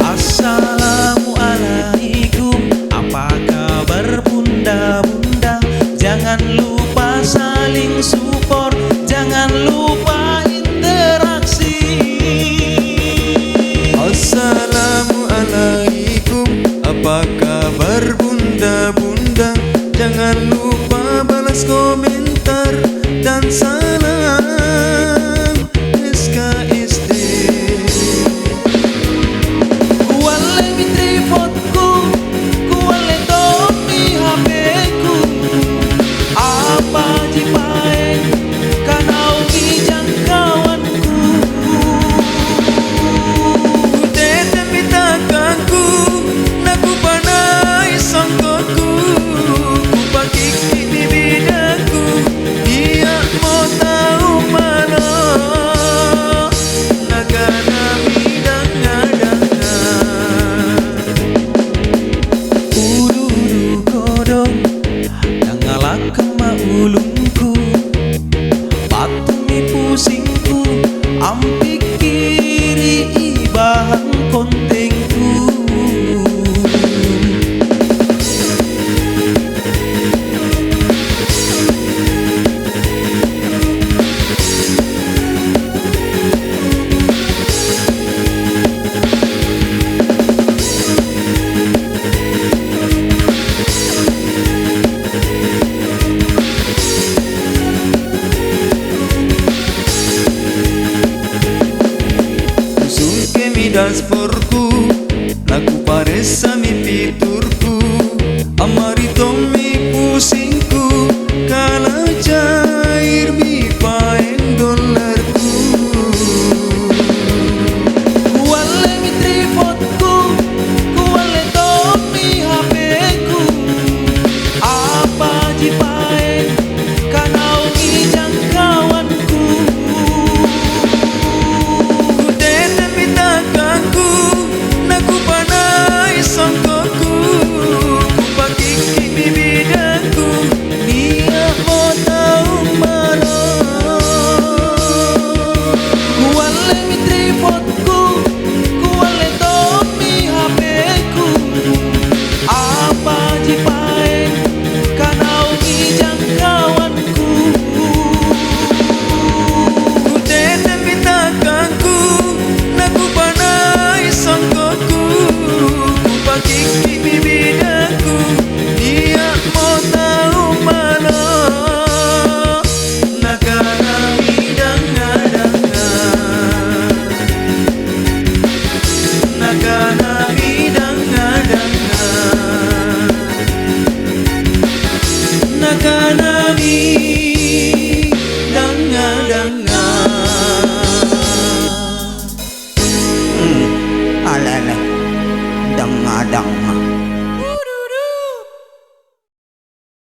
Assalamualaikum, apa kabar bunda-bunda? Jangan lupa saling support, jangan lupa interaksi. Assalamualaikum, apa kabar bunda-bunda? Jangan lupa balas komentar dan salam SKSD. Kuwale mitri fotku, kuwale topi HP-ku. Apa jipae kanau kijang kawanku. Tete pitakaku, naku panai sangkoku. Kupakiki bibidaku, dia mau tahu mana nagana bidang-adanga. Uluru kodong nangalak maulungku, patumi pusingku, ampik kiri ibahan kontengku. Dasporku, lagu paresa mi fiturku, amari tomi pusingku, kala cair mi paen dolarku. Kuwale mitri fotku, kuwale topi HP-ku. Apa jipae kanau kijang kawanku. Tete pitakaku, naku panai sangkoku. Kupakiki bibidaku, dia mau tahu mana. Kuwale mitri fotku, kuwale topi HP-ku. Apa jipae kanau kijang kawanku. Tete pitakaku, naku panai sangkoku. Kupakiki bibidaku, dia mau tahu mana nagana bidang-adanga. Nagana bidang-adanga. Nagana